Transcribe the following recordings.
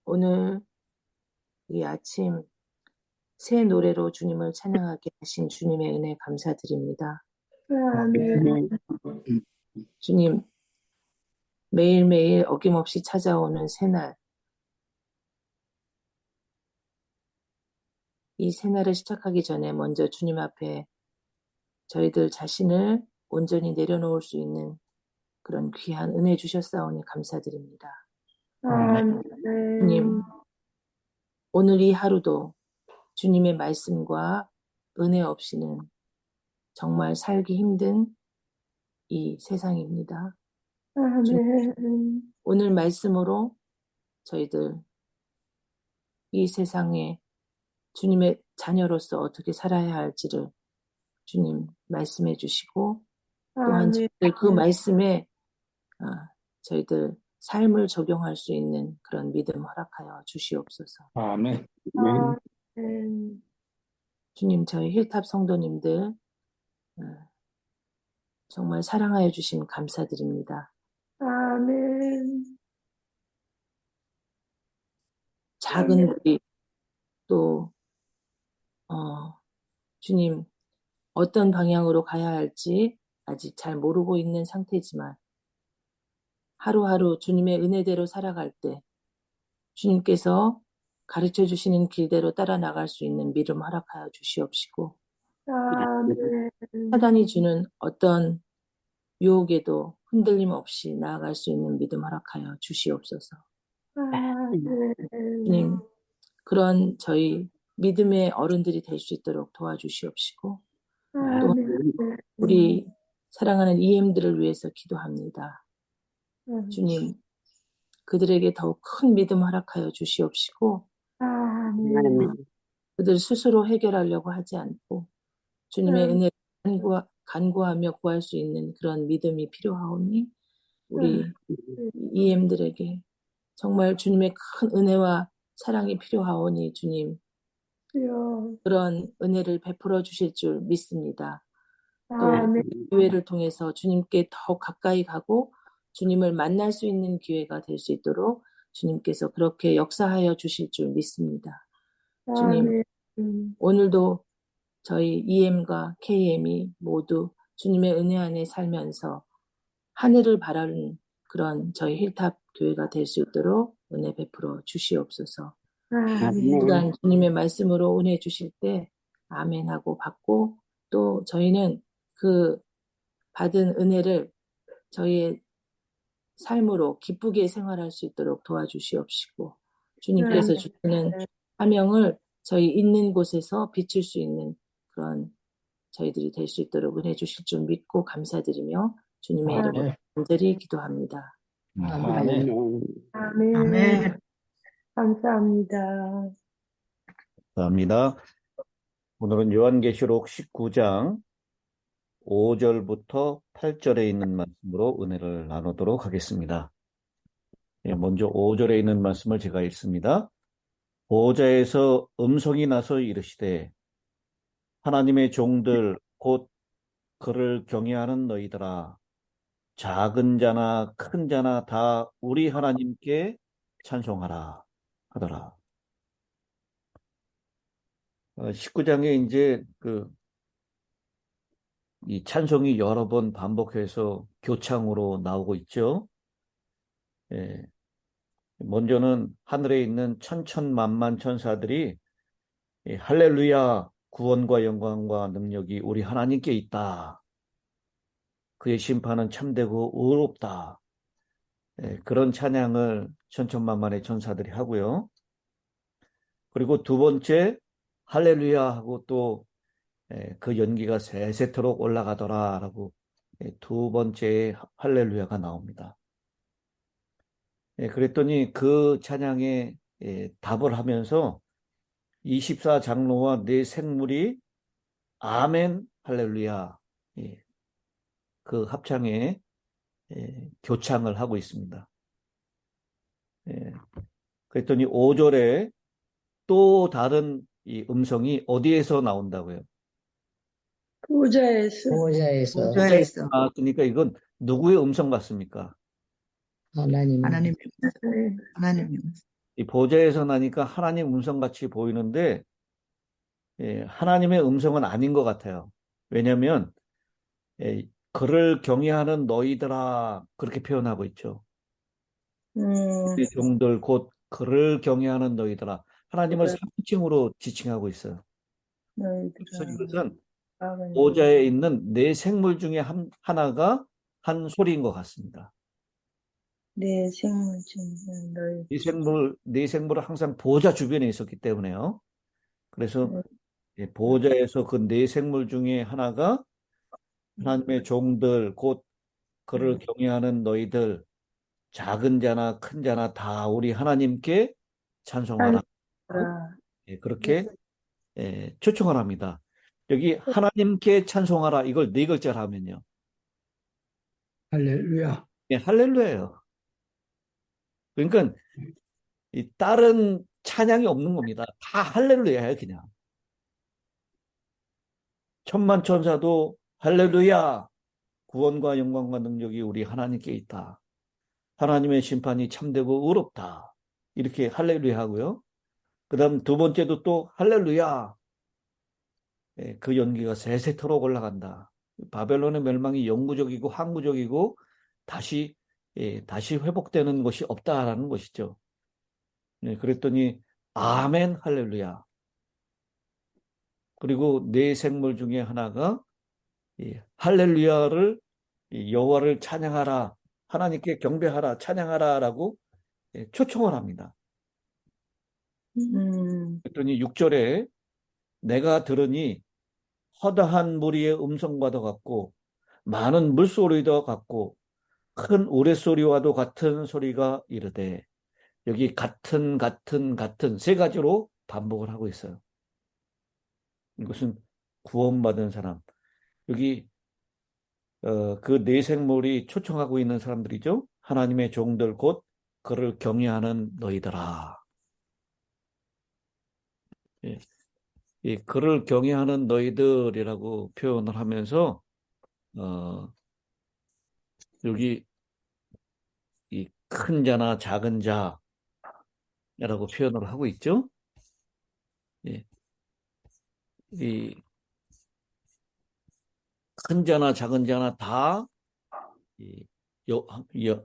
오늘 이 아침 새 노래로 주님을 찬양하게 하신 주님의 은혜 감사드립니다. 아멘. 주님, 매일매일 어김없이 찾아오는 새날, 이 새날을 시작하기 전에 먼저 주님 앞에 저희들 자신을 온전히 내려놓을 수 있는 그런 귀한 은혜 주셨사오니 감사드립니다. 주님, 오늘 이 하루도 주님의 말씀과 은혜 없이는 정말 살기 힘든 이 세상입니다. 오늘 말씀으로 저희들 이 세상에 주님의 자녀로서 어떻게 살아야 할지를 주님 말씀해 주시고 또한 저희들 그 말씀에 저희들 삶을 적용할 수 있는 그런 믿음 허락하여 주시옵소서. 아멘. 주님, 저희 힐탑 성도님들 정말 사랑하여 주심 감사드립니다. 아멘. 작은 우리 또 주님 어떤 방향으로 가야 할지 아직 잘 모르고 있는 상태지만 하루하루 주님의 은혜대로 살아갈 때 주님께서 가르쳐 주시는 길대로 따라 나갈 수 있는 믿음 허락하여 주시옵시고 사단이 주는 어떤 유혹에도 흔들림 없이 나아갈 수 있는 믿음 허락하여 주시옵소서. 주님, 그런 저희 믿음의 어른들이 될 수 있도록 도와주시옵시고 또 우리 사랑하는 EM들을 위해서 기도합니다. 주님, 그들에게 더욱 큰 믿음 허락하여 주시옵시고 그들 스스로 해결하려고 하지 않고 주님의 은혜를 간구하며 구할 수 있는 그런 믿음이 필요하오니 우리 EM들에게 정말 주님의 큰 은혜와 사랑이 필요하오니 주님 그런 은혜를 베풀어 주실 줄 믿습니다. 또 기회를 통해서 주님께 더 가까이 가고 주님을 만날 수 있는 기회가 될 수 있도록 주님께서 그렇게 역사하여 주실 줄 믿습니다. 주님, 오늘도 저희 EM과 KM이 모두 주님의 은혜 안에 살면서 하늘을 바라는 그런 저희 힐탑 교회가 될 수 있도록 은혜 베풀어 주시옵소서. 시간 주님의 말씀으로 은혜 주실 때 아멘하고 받고 또 저희는 그 받은 은혜를 저희의 삶으로 기쁘게 생활할 수 있도록 도와주시옵시고 주님께서 주시는 사명을 저희 있는 곳에서 비출 수 있는 그런 저희들이 될 수 있도록 은혜 주실 줄 믿고 감사드리며 주님의 이름으로 간절히 기도합니다. 아멘. 아멘. 감사합니다. 감사합니다. 오늘은 요한계시록 19장 5절부터 8절에 있는 말씀으로 은혜를 나누도록 하겠습니다. 먼저 5절에 있는 말씀을 제가 읽습니다. 보좌에서 음성이 나서 이르시되 하나님의 종들 곧 그를 경외하는 너희들아 작은 자나 큰 자나 다 우리 하나님께 찬송하라 하더라. 19장에 이제 이 찬송이 여러 번 반복해서 교창으로 나오고 있죠. 예. 먼저는 하늘에 있는 천천만만 천사들이 할렐루야 구원과 영광과 능력이 우리 하나님께 있다. 그의 심판은 참되고 의롭다. 그런 찬양을 천천만만의 천사들이 하고요. 그리고 두 번째 할렐루야 하고 또 그 연기가 세세토록 올라가더라 라고 두 번째 할렐루야가 나옵니다. 그랬더니 그 찬양에 답을 하면서 24장로와 네 생물이 아멘 할렐루야 그 합창에 교창을 하고 있습니다. 그랬더니 5절에 또 다른 이 음성이 어디에서 나온다고요? 보좌에서. 그러니까 이건 누구의 음성 같습니까? 하나님. 네. 하나님. 이 보좌에서 나니까 하나님 음성같이 보이는데 하나님의 음성은 아닌 것 같아요. 왜냐하면 그를 경외하는 너희들아 그렇게 표현하고 있죠. 이 종들 곧 그를 경외하는 너희들아. 하나님을 3층으로 지칭하고 있어요. 그래서 이것은 보좌에 있는 네 생물 중에 하나가 한 소리인 것 같습니다. 내 생물 중에 너희 네 생물은 항상 보좌 주변에 있었기 때문에요. 그래서 보좌에서 그 네 생물 중에 하나가 하나님의 종들 곧 그를 경외하는 너희들 작은 자나 큰 자나 다 우리 하나님께 찬송하라. 하라. 그렇게 초청을 합니다. 여기 하나님께 찬송하라 이걸 네 글자로 하면요. 할렐루야. 할렐루야예요. 그러니까 이 다른 찬양이 없는 겁니다. 다 할렐루야예요, 그냥. 천만 천사도 할렐루야. 구원과 영광과 능력이 우리 하나님께 있다. 하나님의 심판이 참되고 의롭다. 이렇게 할렐루야 하고요. 그다음 두 번째도 또 할렐루야. 그 연기가 세세토록 올라간다. 바벨론의 멸망이 영구적이고 항구적이고 다시 회복되는 것이 없다라는 것이죠. 그랬더니 아멘 할렐루야. 그리고 네 생물 중에 하나가 할렐루야를 여호와를 찬양하라. 하나님께 경배하라. 찬양하라라고 초청을 합니다. 그랬더니 6절에 내가 들으니 허다한 무리의 음성과도 같고 많은 물소리도 같고 큰 우레소리와도 같은 소리가 이르되 여기 같은 세 가지로 반복을 하고 있어요. 이것은 구원받은 사람. 여기 그 네 생물이 초청하고 있는 사람들이죠. 하나님의 종들 곧 그를 경외하는 너희들아. 그를 경외하는 너희들이라고 표현을 하면서 여기 이 큰 자나 작은 자라고 표현을 하고 있죠. 이 큰 자나 작은 자나 다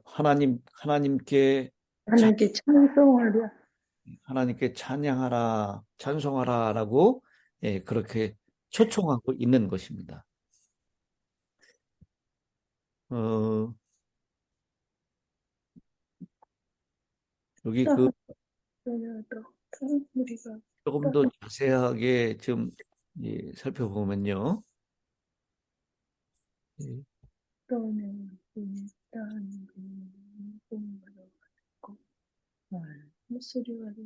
하나님께 하나님께 찬송하라. 하나님께 찬양하라, 찬송하라라고 그렇게 초청하고 있는 것입니다. 여기 조금 더 자세하게 좀 살펴보면요.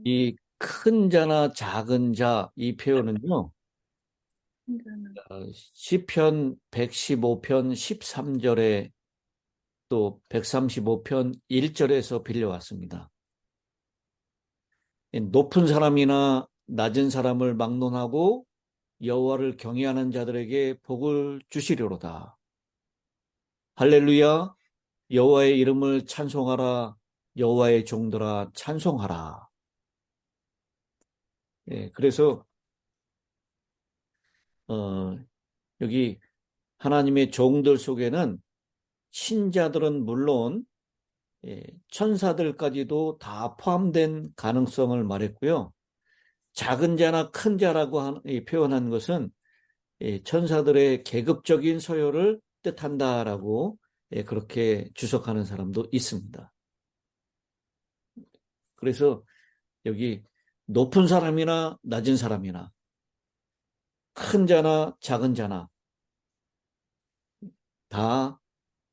이 큰 자나 작은 자 이 표현은요. 시편 115편 13절에 또 135편 1절에서 빌려왔습니다. 높은 사람이나 낮은 사람을 막론하고 여호와를 경외하는 자들에게 복을 주시리로다. 할렐루야. 여호와의 이름을 찬송하라. 여호와의 종들아 찬송하라. 그래서 여기 하나님의 종들 속에는 신자들은 물론 천사들까지도 다 포함된 가능성을 말했고요. 작은 자나 큰 자라고 표현한 것은 천사들의 계급적인 서열을 뜻한다라고 그렇게 주석하는 사람도 있습니다. 그래서 여기 높은 사람이나 낮은 사람이나 큰 자나 작은 자나 다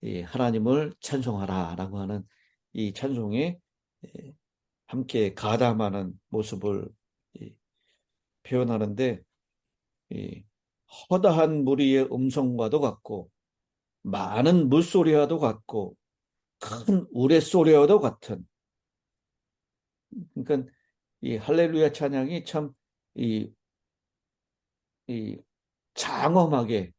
하나님을 찬송하라라고 하는 이 찬송에 함께 가담하는 모습을 표현하는데 허다한 무리의 음성과도 같고 많은 물소리와도 같고 큰 우레소리와도 같은 그러니까 이 할렐루야 찬양이 참 이 장엄하게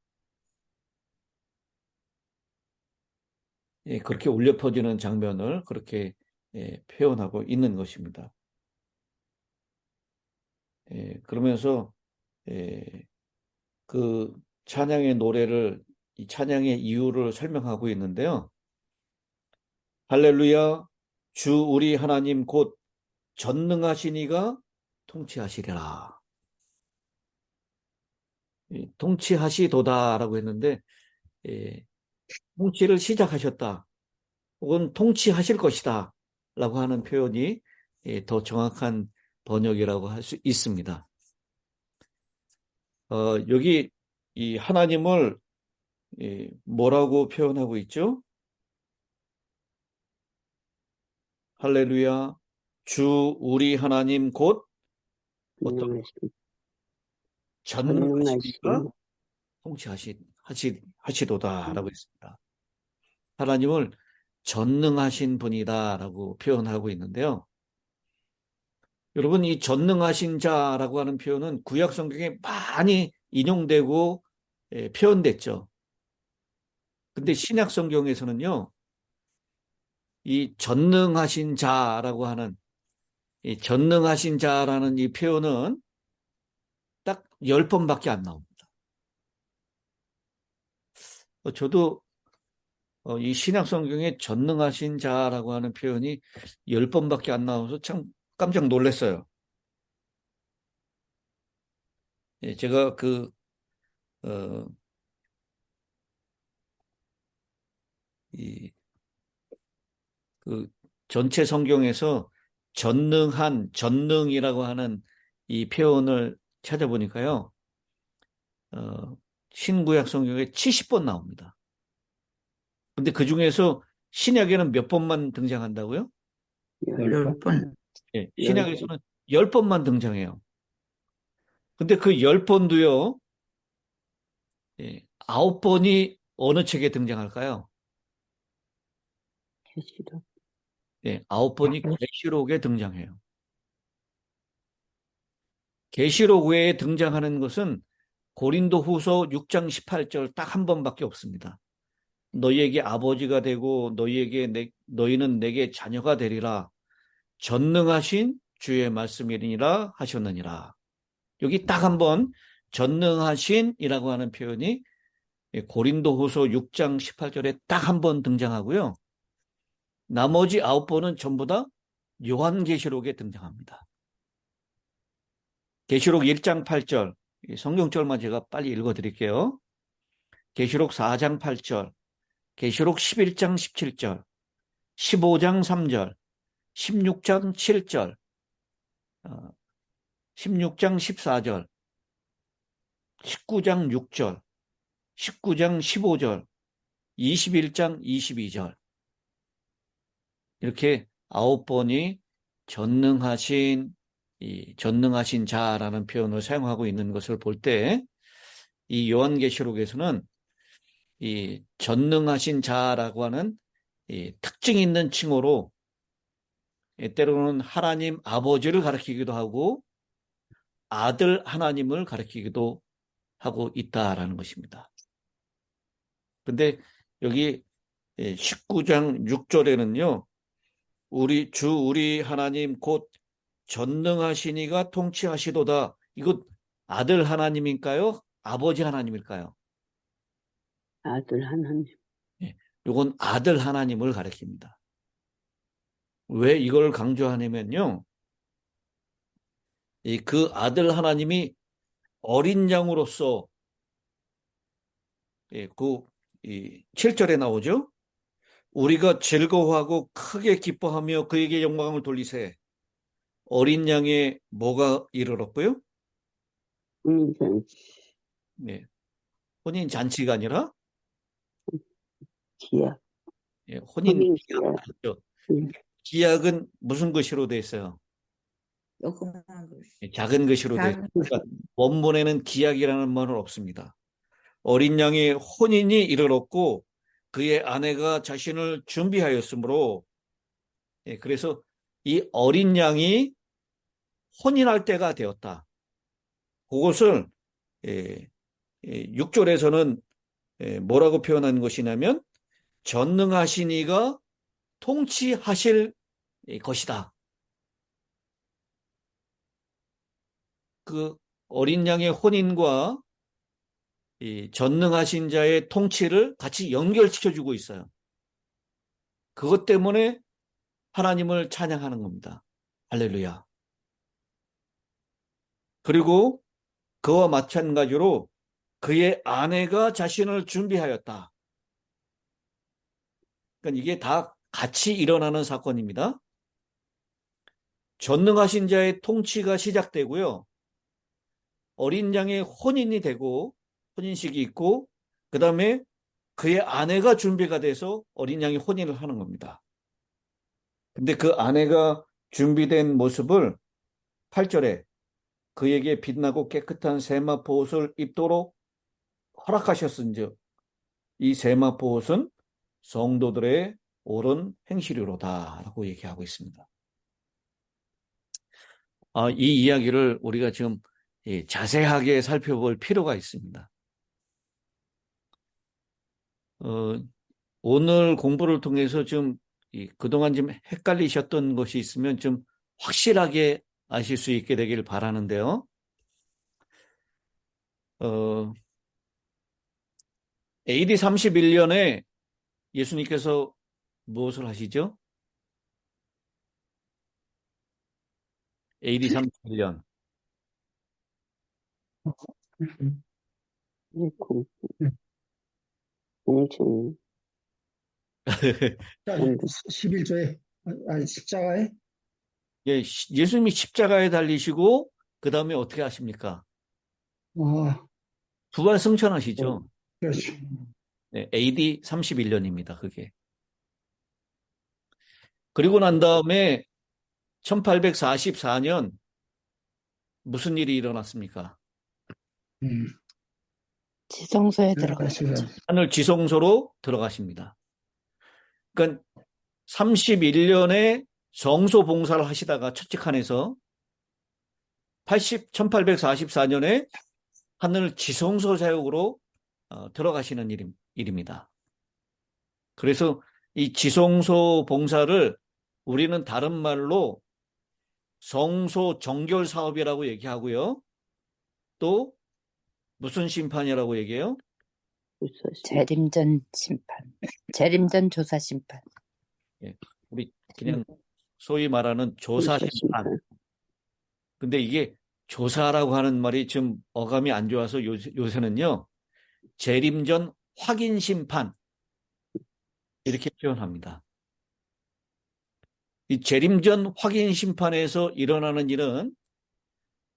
그렇게 울려 퍼지는 장면을 그렇게 표현하고 있는 것입니다. 그러면서 그 찬양의 노래를, 이 찬양의 이유를 설명하고 있는데요. 할렐루야, 주 우리 하나님 곧 전능하신 이가 통치하시리라. 통치하시도다라고 했는데, 통치를 시작하셨다, 혹은 통치하실 것이다 라고 하는 표현이 더 정확한 번역이라고 할 수 있습니다. 여기 이 하나님을 뭐라고 표현하고 있죠? 할렐루야, 주 우리 하나님 곧 어떤 전능하시니까 통치하시도다라고 했습니다. 하나님을 전능하신 분이다라고 표현하고 있는데요. 여러분, 이 전능하신 자라고 하는 표현은 구약 성경에 많이 인용되고 표현됐죠. 근데 신약 성경에서는요, 이 전능하신 자라고 하는, 이 전능하신 자라는 이 표현은 딱 10번밖에 안 나옵니다. 저도 이 신약 성경에 전능하신 자라고 하는 표현이 10번밖에 안 나와서 참 깜짝 놀랐어요. 제가 그 전체 성경에서 전능이라고 하는 이 표현을 찾아보니까요, 신구약 성경에 70번 나옵니다. 근데 그 중에서 신약에는 몇 번만 등장한다고요? 10번. 신약에서는 10번만 등장해요. 근데 그 10번도요, 9번이 어느 책에 등장할까요? 계시록. 9번이 계시록에 등장해요. 계시록 외에 등장하는 것은 고린도후서 6장 18절 딱 한 번밖에 없습니다. 너희에게 아버지가 되고 너희는 내게 자녀가 되리라. 전능하신 주의 말씀이니라 하셨느니라. 여기 딱 한 번 전능하신이라고 하는 표현이 고린도후서 6장 18절에 딱 한 번 등장하고요. 나머지 9번은 전부 다 요한계시록에 등장합니다. 계시록 1장 8절, 성경절만 제가 빨리 읽어드릴게요. 계시록 4장 8절, 계시록 11장 17절, 15장 3절, 16장 7절, 16장 14절, 19장 6절, 19장 15절, 21장 22절, 이렇게 9번이 전능하신 자라는 표현을 사용하고 있는 것을 볼 때, 이 요한계시록에서는 이 전능하신 자라고 하는 이 특징 있는 칭호로 때로는 하나님 아버지를 가리키기도 하고 아들 하나님을 가리키기도 하고 있다라는 것입니다. 근데 여기 19장 6절에는요, 우리 하나님 곧 전능하시니가 통치하시도다. 이거 아들 하나님일까요? 아버지 하나님일까요? 아들 하나님. 이건 아들 하나님을 가리킵니다. 왜 이걸 강조하냐면요, 그 아들 하나님이 어린 양으로서, 그 7절에 나오죠. 우리가 즐거워하고 크게 기뻐하며 그에게 영광을 돌리세. 어린 양의 뭐가 이르렀고요? 혼인잔치. 네. 혼인 잔치가 아니라 기약. 혼인 혼인 기약. 기약. 기약은 무슨 글씨로 돼 있어요? 조그만 글씨. 작은 글씨로 돼 있어요. 그러니까 원문에는 기약이라는 말은 없습니다. 어린 양의 혼인이 이르렀고 그의 아내가 자신을 준비하였으므로, 그래서 이 어린 양이 혼인할 때가 되었다. 그것을 6절에서는 뭐라고 표현한 것이냐면 전능하신 이가 통치하실 것이다. 그 어린 양의 혼인과 이 전능하신 자의 통치를 같이 연결시켜주고 있어요. 그것 때문에 하나님을 찬양하는 겁니다. 할렐루야. 그리고 그와 마찬가지로 그의 아내가 자신을 준비하였다. 그러니까 이게 다 같이 일어나는 사건입니다. 전능하신 자의 통치가 시작되고요. 어린 양의 혼인이 되고 혼인식이 있고 그 다음에 그의 아내가 준비가 돼서 어린 양이 혼인을 하는 겁니다. 근데 그 아내가 준비된 모습을 8절에 그에게 빛나고 깨끗한 세마포 옷을 입도록 허락하셨은즉 이 세마포 옷은 성도들의 옳은 행실이로다 라고 얘기하고 있습니다. 이 이야기를 우리가 지금 자세하게 살펴볼 필요가 있습니다. 오늘 공부를 통해서 좀 그동안 좀 헷갈리셨던 것이 있으면 좀 확실하게 아실 수 있게 되길 바라는데요. AD 31년에 예수님께서 무엇을 하시죠? AD 31년. 공증. 11조에, 아니, 십자가에? 예, 예수님이 십자가에 달리시고 그 다음에 어떻게 하십니까? 부활 승천하시죠. 그렇죠. 네, AD 31년입니다. 그게. 그리고 난 다음에 1844년 무슨 일이 일어났습니까? 지성소에 들어가셨죠. 하늘 지성소로 들어가십니다. 그러니까 31년에 성소 봉사를 하시다가 처치칸에서 1844년에 하늘 지성소 사역으로 들어가시는 일입니다. 그래서 이 지성소 봉사를 우리는 다른 말로 성소 정결 사업이라고 얘기하고요. 또 무슨 심판이라고 얘기해요? 재림전 심판, 재림전 조사 심판. 예, 우리 그냥 소위 말하는 조사 심판. 근데 이게 조사라고 하는 말이 좀 어감이 안 좋아서 요새는요. 재림전 확인 심판 이렇게 표현합니다. 이 재림전 확인 심판에서 일어나는 일은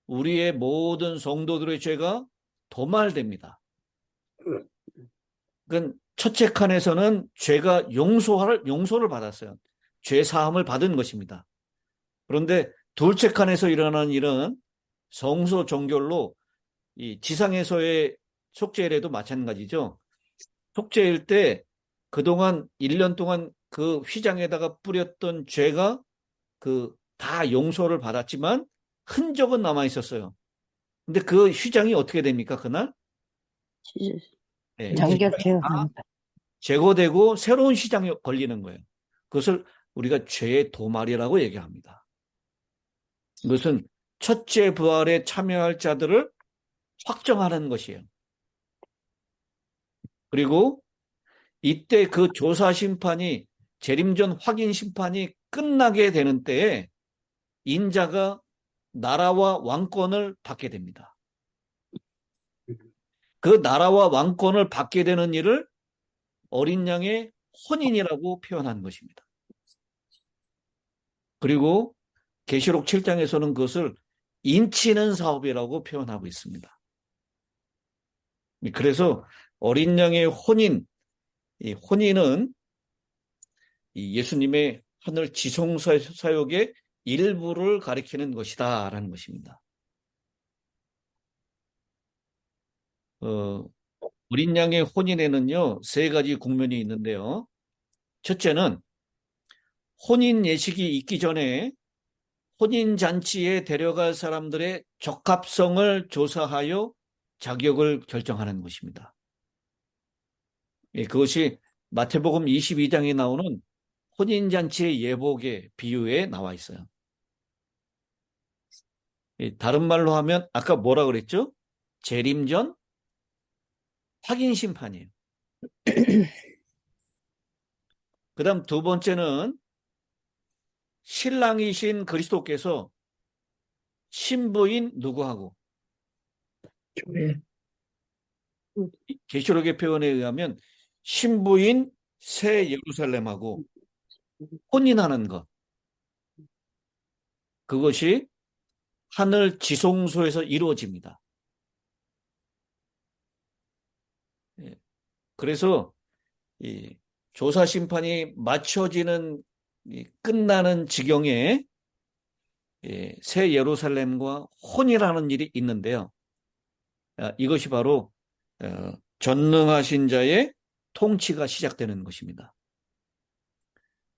우리의 모든 성도들의 죄가 도말됩니다. 그러니까 첫째 칸에서는 죄가 용서를 받았어요. 죄 사함을 받은 것입니다. 그런데 둘째 칸에서 일어나는 일은 성소 정결로 이 지상에서의 속죄일에도 마찬가지죠. 속죄일 때 그동안 1년 동안 그 휘장에다가 뿌렸던 죄가 다 용서를 받았지만 흔적은 남아 있었어요. 근데 그 휘장이 어떻게 됩니까? 그날? 네, 정결케요. 제거되고 새로운 휘장이 걸리는 거예요. 그것을 우리가 죄의 도말이라고 얘기합니다. 이것은 첫째 부활에 참여할 자들을 확정하는 것이에요. 그리고 이때 그 조사 심판이 재림전 확인 심판이 끝나게 되는 때에 인자가 나라와 왕권을 받게 됩니다. 그 나라와 왕권을 받게 되는 일을 어린 양의 혼인이라고 표현한 것입니다. 그리고 계시록 7장에서는 그것을 인치는 사업이라고 표현하고 있습니다. 그래서 어린 양의 혼인, 이 혼인은 이 예수님의 하늘 지성소 사역의 일부를 가리키는 것이다 라는 것입니다. 어린 양의 혼인에는요 3가지 국면이 있는데요. 첫째는 혼인 예식이 있기 전에 혼인잔치에 데려갈 사람들의 적합성을 조사하여 자격을 결정하는 것입니다. 그것이 마태복음 22장에 나오는 혼인잔치의 예복의 비유에 나와 있어요. 다른 말로 하면 아까 뭐라 그랬죠? 재림전 확인 심판이에요. 그 다음 두 번째는 신랑이신 그리스도께서 신부인 누구하고 교회. 계시록의 표현에 의하면 신부인 새 예루살렘하고 혼인하는 것, 그것이 하늘 지성소에서 이루어집니다. 그래서 이 조사 심판이 맞춰지는 끝나는 지경에 새 예루살렘과 혼인하는 일이 있는데요. 이것이 바로 전능하신 자의 통치가 시작되는 것입니다.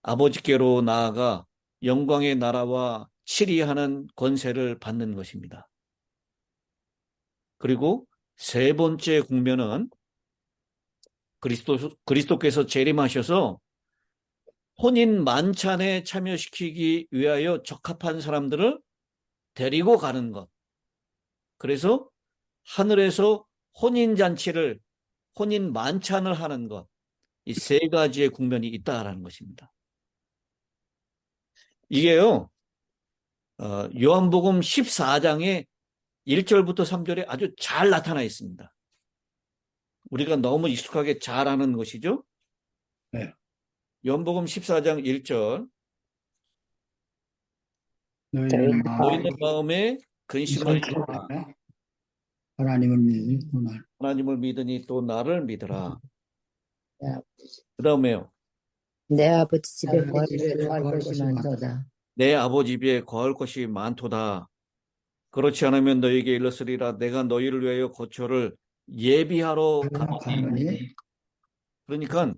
아버지께로 나아가 영광의 나라와 치리하는 권세를 받는 것입니다. 그리고 세 번째 국면은 그리스도께서 재림하셔서 혼인 만찬에 참여시키기 위하여 적합한 사람들을 데리고 가는 것. 그래서 하늘에서 혼인 만찬을 하는 것. 이 세 가지의 국면이 있다라는 것입니다. 이게요, 요한복음 14장의 1절부터 3절에 아주 잘 나타나 있습니다. 우리가 너무 익숙하게 잘 아는 것이죠. 네. 요한복음 14장 1절. 너희는 너희는 마음에 근심을 설득하라. 하나님을 믿으니 하나님을 믿으니 또 나를 믿으라. 그 다음에요. 내 아버지 집에 나를 집에 거할 거할 것이 것이 많도다. 내 아버지 집에 거할 것이 많도다. 그렇지 않으면 너희에게 일렀으리라. 내가 너희를 위하여 거처를 예비하러 가노니. 가노니 그러니까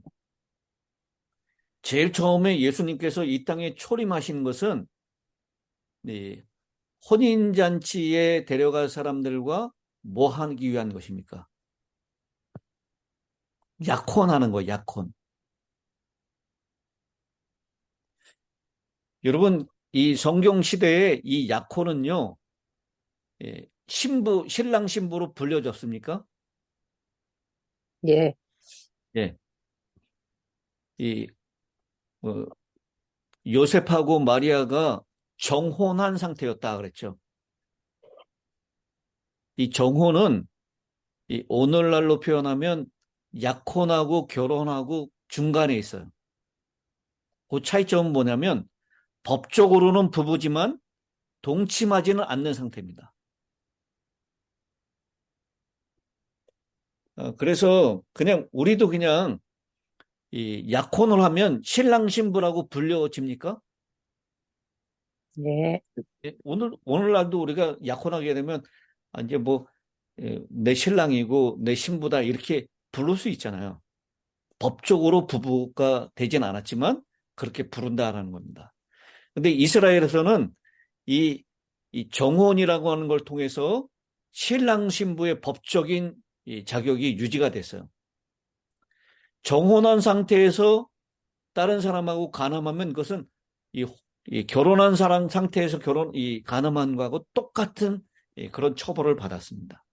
제일 처음에 예수님께서 이 땅에 초림하신 것은 혼인잔치에 데려갈 사람들과 뭐 하기 위한 것입니까? 약혼하는 거예요. 약혼. 여러분, 이 성경 시대에 이 약혼은요, 신랑 신부로 불려졌습니까? 예, 예. 이 요셉하고 마리아가 정혼한 상태였다 그랬죠. 이 정혼은 오늘날로 표현하면 약혼하고 결혼하고 중간에 있어요. 그 차이점은 뭐냐면 법적으로는 부부지만 동침하지는 않는 상태입니다. 그래서 그냥 우리도 그냥 이 약혼을 하면 신랑 신부라고 불려집니까? 예, 오늘날도 우리가 약혼하게 되면 이제 뭐 내 신랑이고 내 신부다 이렇게 부를 수 있잖아요. 법적으로 부부가 되진 않았지만 그렇게 부른다라는 겁니다. 근데 이스라엘에서는 이 정혼이라고 하는 걸 통해서 신랑 신부의 법적인 이 자격이 유지가 됐어요. 정혼한 상태에서 다른 사람하고 간음하면 그것은 이 결혼한 사람 상태에서 간음한 거하고 똑같은 그런 처벌을 받았습니다.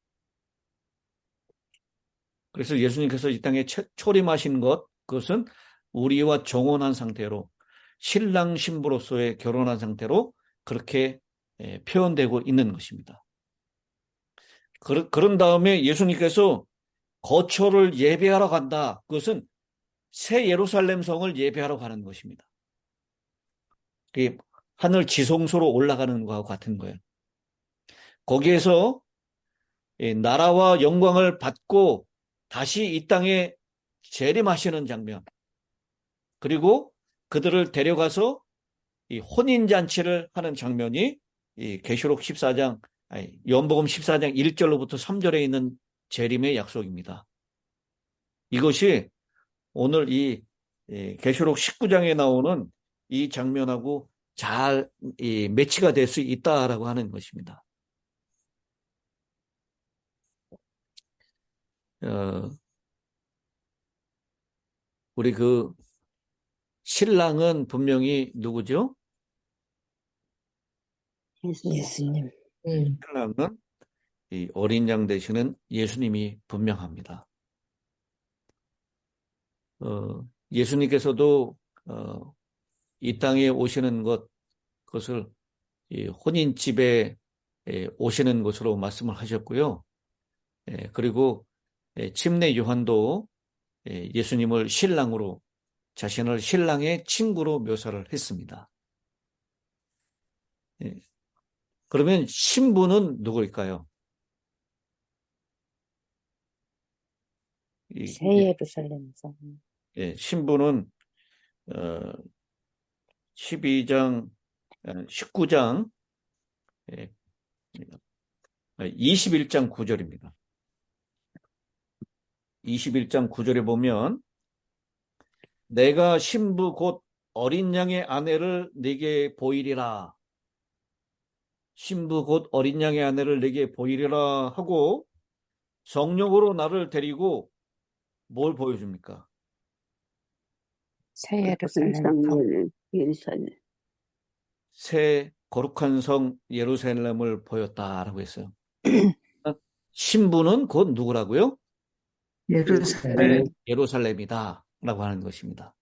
그래서 예수님께서 이 땅에 초림하신 그것은 우리와 정혼한 상태로 신랑 신부로서의 결혼한 상태로 그렇게 표현되고 있는 것입니다. 그런 다음에 예수님께서 거처를 예배하러 간다. 그것은 새 예루살렘 성을 예배하러 가는 것입니다. 하늘 지성소로 올라가는 것과 같은 거예요. 거기에서 나라와 영광을 받고 다시 이 땅에 재림하시는 장면, 그리고 그들을 데려가서 이 혼인잔치를 하는 장면이 이 계시록 14장, 요한복음 14장 1절로부터 3절에 있는 재림의 약속입니다. 이것이 오늘 이 계시록 19장에 나오는 이 장면하고 잘 매치가 될 수 있다라고 하는 것입니다. 우리 그 신랑은 분명히 누구죠? 예수님. 신랑은 이 어린 양 되시는 예수님이 분명합니다. 예수님께서도 이 땅에 오시는 그것을 이 혼인집에 오시는 것으로 말씀을 하셨고요. 그리고 침례 요한도 예수님을 신랑으로, 자신을 신랑의 친구로 묘사를 했습니다. 그러면 신부는 누구일까요? 새 예루살렘에서. 신부는 19장 21장 9절입니다. 21장 9절에 보면 내가 신부 곧 어린 양의 아내를 네게 보이리라. 신부 곧 어린 양의 아내를 네게 보이리라 하고 성령으로 나를 데리고 뭘 보여줍니까? 새 예루살렘. 상례는 예루살렘. 새 거룩한 성 예루살렘을 보였다라고 했어요. 신부는 곧 누구라고요? 예루살렘. 예루살렘이다 라고 하는 것입니다.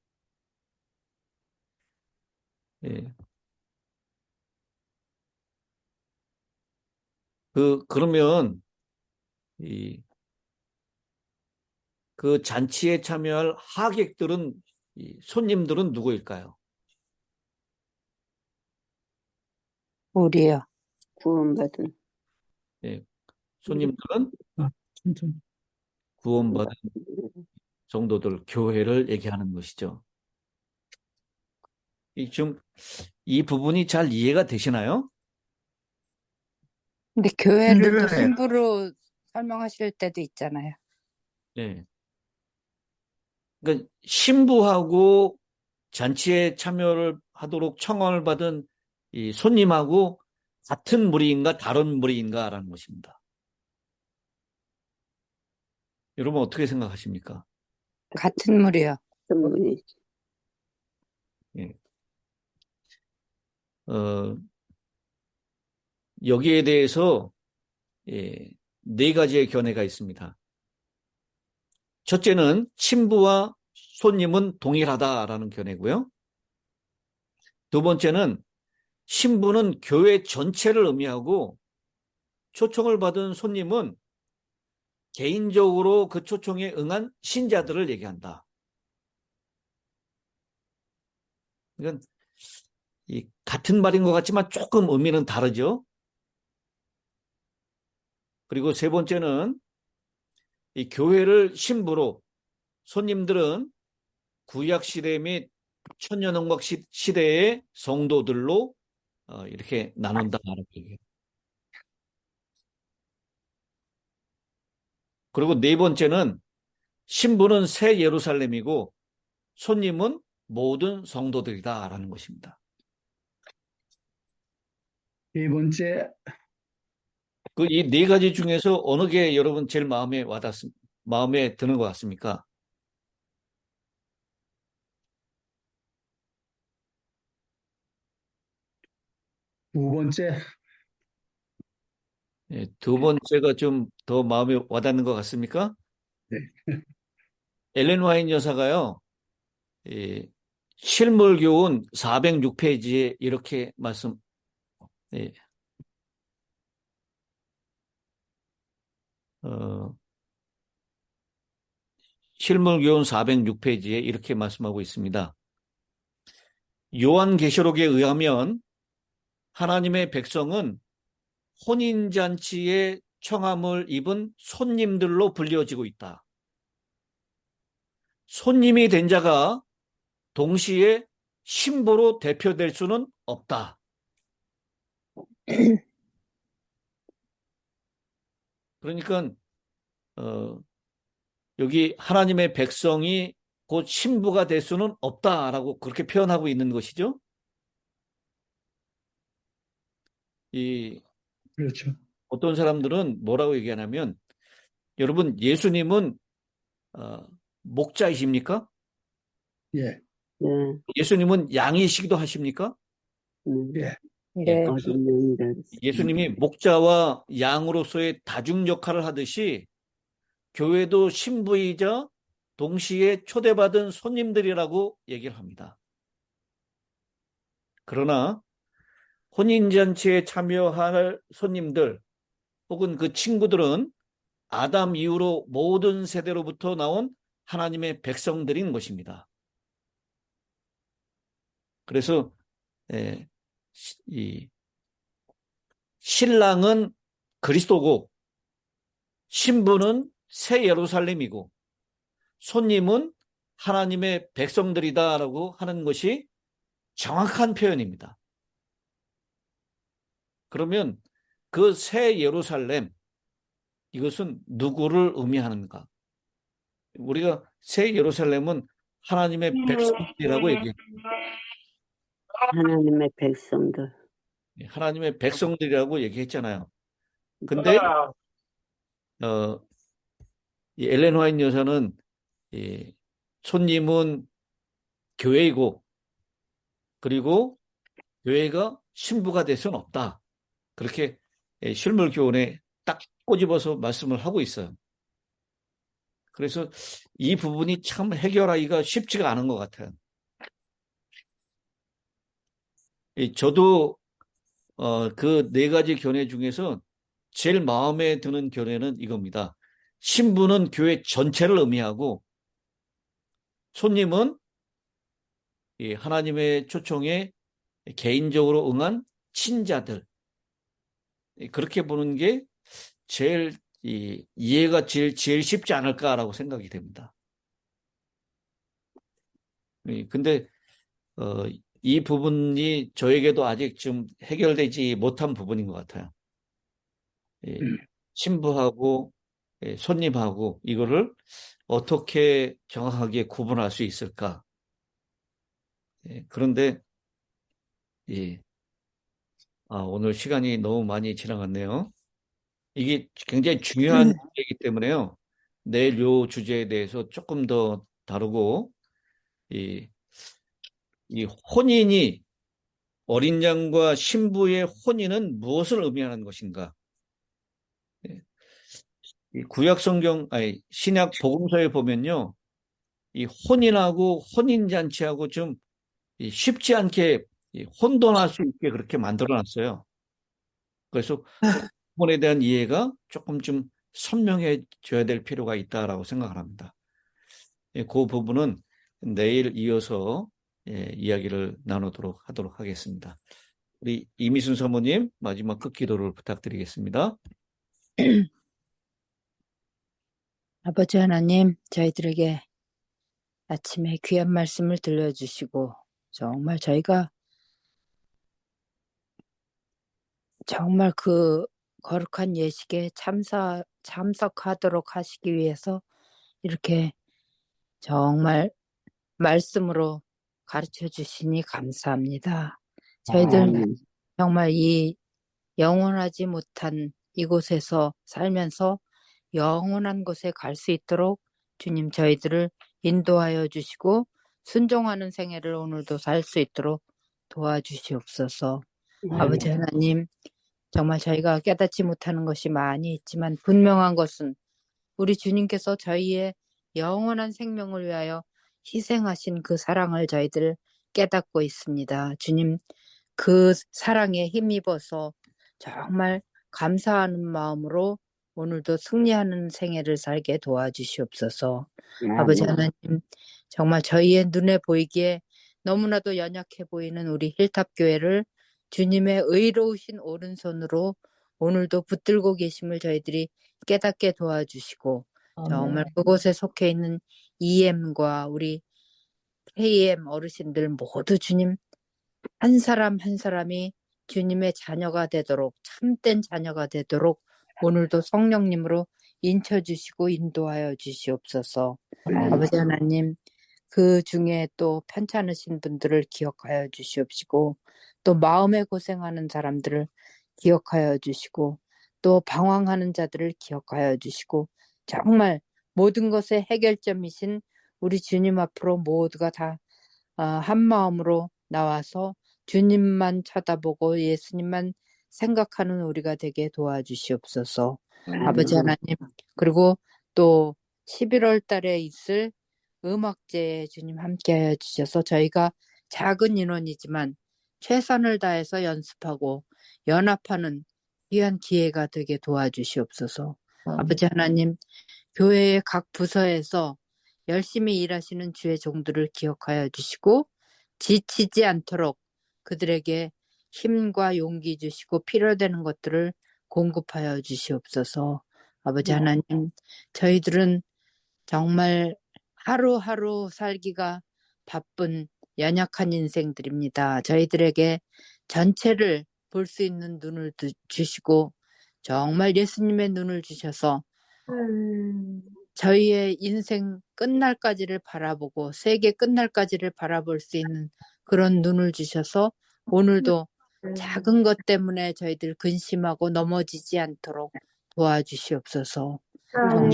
그러면 그 잔치에 참여할 하객들은, 손님들은 누구일까요? 우리요. 구원받은. 손님들은 천천히. 구원받은 성도들, 교회를 얘기하는 것이죠. 지금 이 부분이 잘 이해가 되시나요? 근데 교회를 또 힘들어요. 신부로 설명하실 때도 있잖아요. 네. 그러니까 신부하고 잔치에 참여를 하도록 청원을 받은 이 손님하고 같은 무리인가 다른 무리인가라는 것입니다. 여러분 어떻게 생각하십니까? 같은 무리요. 전문이. 여기에 대해서 네 가지의 견해가 있습니다. 첫째는 신부와 손님은 동일하다라는 견해고요. 두 번째는 신부는 교회 전체를 의미하고 초청을 받은 손님은 개인적으로 그 초청에 응한 신자들을 얘기한다. 이건 같은 말인 것 같지만 조금 의미는 다르죠. 그리고 세 번째는 이 교회를 신부로, 손님들은 구약시대 및 천년왕국 시대의 성도들로 이렇게 나눈다라는 얘기예요. 그리고 네 번째는 신부는 새 예루살렘이고 손님은 모든 성도들이다라는 것입니다. 네 번째, 이 네 가지 중에서 어느 게 여러분 제일 마음에 드는 것 같습니까? 두 번째, 두 번째가 좀 더 마음에 와닿는 것 같습니까? 네. 엘렌 화이트 여사가요, 실물교훈 406페이지에 이렇게 실물교훈 406페이지에 이렇게 말씀하고 있습니다. 요한계시록에 의하면 하나님의 백성은 혼인잔치에 청함을 입은 손님들로 불려지고 있다. 손님이 된 자가 동시에 신부로 대표될 수는 없다. 그러니까 여기 하나님의 백성이 곧 신부가 될 수는 없다라고 그렇게 표현하고 있는 것이죠. 그렇죠. 어떤 사람들은 뭐라고 얘기하냐면, 여러분 예수님은 목자이십니까? 예, 네. 예수님은 양이시기도 하십니까? 예, 네. 그래서 어린 영이라 예수님이 목자와 양으로서의 다중 역할을 하듯이 교회도 신부이자 동시에 초대받은 손님들이라고 얘기를 합니다. 그러나 혼인잔치에 참여할 손님들 혹은 그 친구들은 아담 이후로 모든 세대로부터 나온 하나님의 백성들인 것입니다. 그래서 이 신랑은 그리스도고 신부는 새 예루살렘이고 손님은 하나님의 백성들이다라고 하는 것이 정확한 표현입니다. 그러면 그 새 예루살렘, 이것은 누구를 의미하는가? 우리가 새 예루살렘은 하나님의 백성들이라고 얘기합니다. 하나님의 백성들. 하나님의 백성들이라고 얘기했잖아요. 근데 이 엘렌 화이트 여사는 손님은 교회이고 그리고 교회가 신부가 될 수는 없다. 그렇게 실물 교훈에 딱 꼬집어서 말씀을 하고 있어요. 그래서 이 부분이 참 해결하기가 쉽지가 않은 것 같아요. 저도 그 네 가지 견해 중에서 제일 마음에 드는 견해는 이겁니다. 신부는 교회 전체를 의미하고 손님은 하나님의 초청에 개인적으로 응한 친자들. 그렇게 보는 게 제일 이해가 제일 쉽지 않을까라고 생각이 됩니다. 근데 이 부분이 저에게도 아직 좀 해결되지 못한 부분인 것 같아요. 신부하고 손님하고 이거를 어떻게 정확하게 구분할 수 있을까? 그런데 오늘 시간이 너무 많이 지나갔네요. 이게 굉장히 중요한 주제이기 때문에요. 내일 요 주제에 대해서 조금 더 다루고 이 혼인이 어린 양과 신부의 혼인은 무엇을 의미하는 것인가? 이 구약 성경 신약 복음서에 보면요. 이 혼인하고 혼인 잔치하고 좀 쉽지 않게 혼돈할 수 있게 그렇게 만들어 놨어요. 그래서 혼에 대한 이해가 조금 좀 선명해져야 될 필요가 있다라고 생각을 합니다. 그 부분은 내일 이어서 이야기를 나누도록 하도록 하겠습니다. 우리 이미순 사모님 마지막 끝기도를 부탁드리겠습니다. 아버지 하나님, 저희들에게 아침에 귀한 말씀을 들려주시고 정말 저희가 정말 그 거룩한 예식에 참석하도록 하시기 위해서 이렇게 정말 말씀으로 가르쳐 주시니 감사합니다. 저희들 정말 이 영원하지 못한 이곳에서 살면서 영원한 곳에 갈 수 있도록 주님 저희들을 인도하여 주시고 순종하는 생애를 오늘도 살 수 있도록 도와주시옵소서. 아버지 하나님, 정말 저희가 깨닫지 못하는 것이 많이 있지만 분명한 것은 우리 주님께서 저희의 영원한 생명을 위하여 희생하신 그 사랑을 저희들 깨닫고 있습니다. 주님, 그 사랑에 힘입어서 정말 감사하는 마음으로 오늘도 승리하는 생애를 살게 도와주시옵소서. 아버지 하나님, 정말 저희의 눈에 보이기에 너무나도 연약해 보이는 우리 힐탑교회를 주님의 의로우신 오른손으로 오늘도 붙들고 계심을 저희들이 깨닫게 도와주시고 정말 그곳에 속해 있는 EM과 우리 KM 어르신들 모두 주님 한 사람 한 사람이 주님의 자녀가 되도록 참된 자녀가 되도록 오늘도 성령님으로 인쳐주시고 인도하여 주시옵소서. 아버지 하나님, 그 중에 또 편찮으신 분들을 기억하여 주시옵시고 또 마음에 고생하는 사람들을 기억하여 주시고 또 방황하는 자들을 기억하여 주시고 정말 모든 것의 해결점이신 우리 주님 앞으로 모두가 다 한 마음으로 나와서 주님만 쳐다보고 예수님만 생각하는 우리가 되게 도와주시옵소서. 아버지 하나님, 그리고 또 11월 달에 있을 음악제에 주님 함께하여 주셔서 저희가 작은 인원이지만 최선을 다해서 연습하고 연합하는 귀한 기회가 되게 도와주시옵소서. 아버지 하나님, 교회의 각 부서에서 열심히 일하시는 주의 종들을 기억하여 주시고 지치지 않도록 그들에게 힘과 용기 주시고 필요되는 것들을 공급하여 주시옵소서. 아버지 하나님, 저희들은 정말 하루하루 살기가 바쁜 연약한 인생들입니다. 저희들에게 전체를 볼 수 있는 눈을 주시고 정말 예수님의 눈을 주셔서 저희의 인생 끝날까지를 바라보고 세계 끝날까지를 바라볼 수 있는 그런 눈을 주셔서 오늘도 작은 것 때문에 저희들 근심하고 넘어지지 않도록 도와주시옵소서. 정말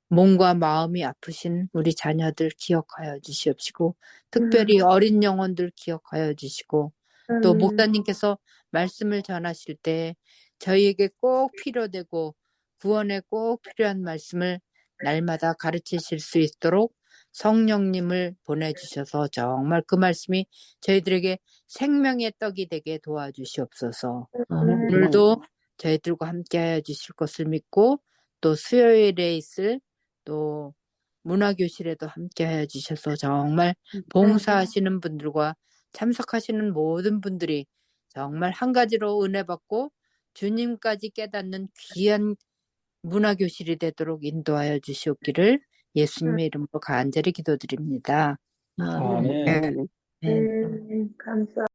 몸과 마음이 아프신 우리 자녀들 기억하여 주시옵시고 특별히 어린 영혼들 기억하여 주시고 또 목사님께서 말씀을 전하실 때 저희에게 꼭 필요되고 구원에 꼭 필요한 말씀을 날마다 가르치실 수 있도록 성령님을 보내주셔서 정말 그 말씀이 저희들에게 생명의 떡이 되게 도와주시옵소서. 오늘도 저희들과 함께하여 주실 것을 믿고 또 수요일에 있을 또 문화교실에도 함께하여 주셔서 정말 봉사하시는 분들과 참석하시는 모든 분들이 정말 한 가지로 은혜 받고 주님까지 깨닫는 귀한 문화교실이 되도록 인도하여 주시옵기를 예수님의 이름으로 간절히 기도드립니다. 아멘. 네. 감사.